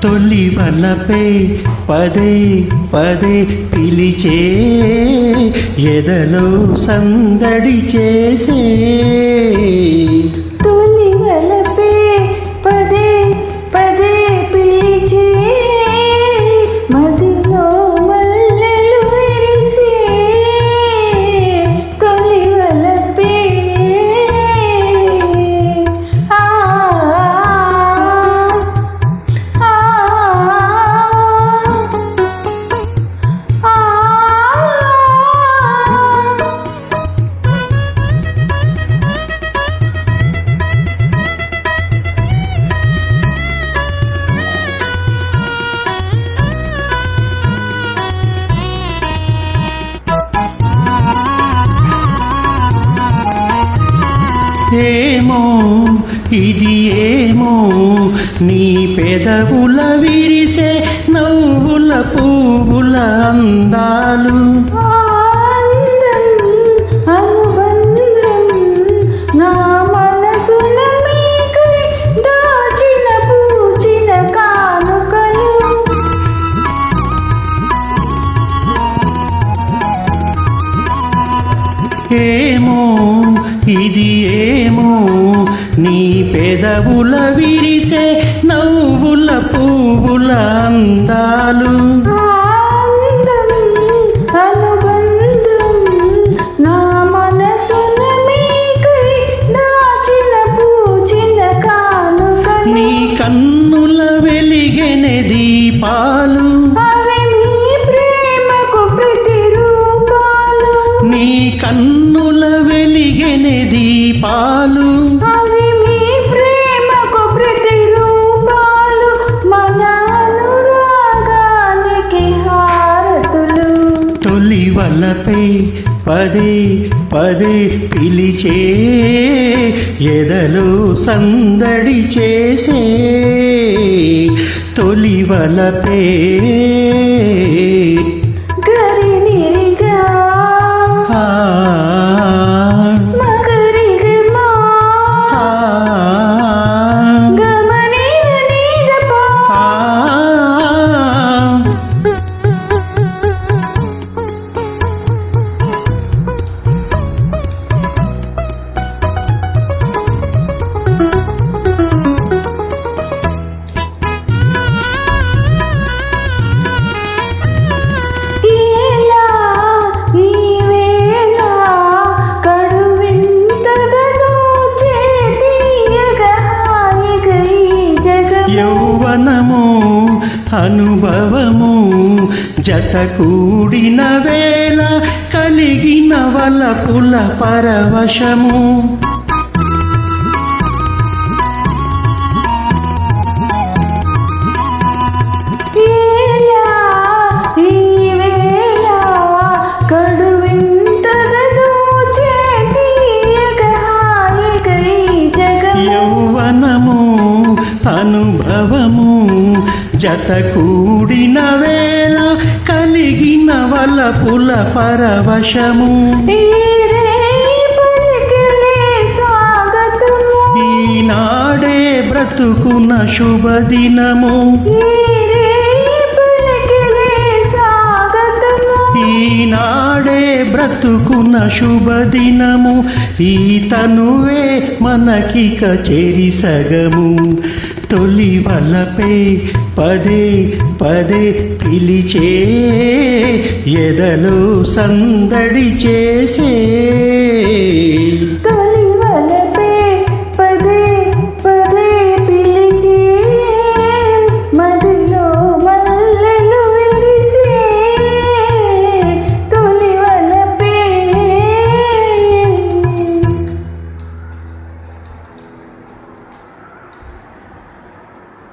తొలి వలపే పదే పదే పిలిచే ఎదలో సందడి చేసే తొలి వలపే పదే పదే పిలిచే మదిలో మల్లెలు విరిసే తొలి వలపే ఆ ఆ ఆ ఏమో ఇది ఏమో నీ పెదవుల విరిసే నవ్వుల పువ్వుల అందాలు ఆనందం అనుబంధం నా మనసున మీకై దాచిన పూచిన కానుకలు ఏమో ఇది ఏమో నీ పెదవుల విరిసే నవ్వుల పువ్వుల అందాలు ఆనందం అనుబంధం నా మనసున మీకై దాచిన పూచిన కానుకలు నీ కన్నుల వెలిగెనె దీపాలు అవి మీ ప్రేమకు ప్రతిరూపాలు నీ కన్నుల వెలిగెనె దీపాలు అవి మీ ప్రేమకు ప్రతిరూపాలు మన అనురాగానికి హారతులు తొలి వలపై పదే పదే పిలిచే ఎదలో సందడి చేసే తొలి వలపే గరినిరిగా ఆ, మగరిగమా ఆ, గమనిరనిరపా ఆ. ఇలా ఈ వేళ కడువింతగా దోచే తీయగా హాయిగా ఈ జగము యౌవనము అనుభవము జత కూడిన వేళ కలిగిన వలపుల పరవశము ఇలా ఈ వేళ కడువింతగా దోచే తీయగా హాయిగా ఈ జగము యౌవనము అనుభవము జత కూడిన వేళ కలిగిన వలపుల పరవశము ఈ రేయి పలికిలే స్వాగతము ఈనాడే బ్రతుకున శుభదినము ఈ రేయి పలికిలే స్వాగతము ఈనాడే బ్రతుకున శుభదినము ఈ తనువే మనకిక చెరి సగము తొలి వలపే పదే పదే పిలిచే ఎదలో సందడి చేసే తొలి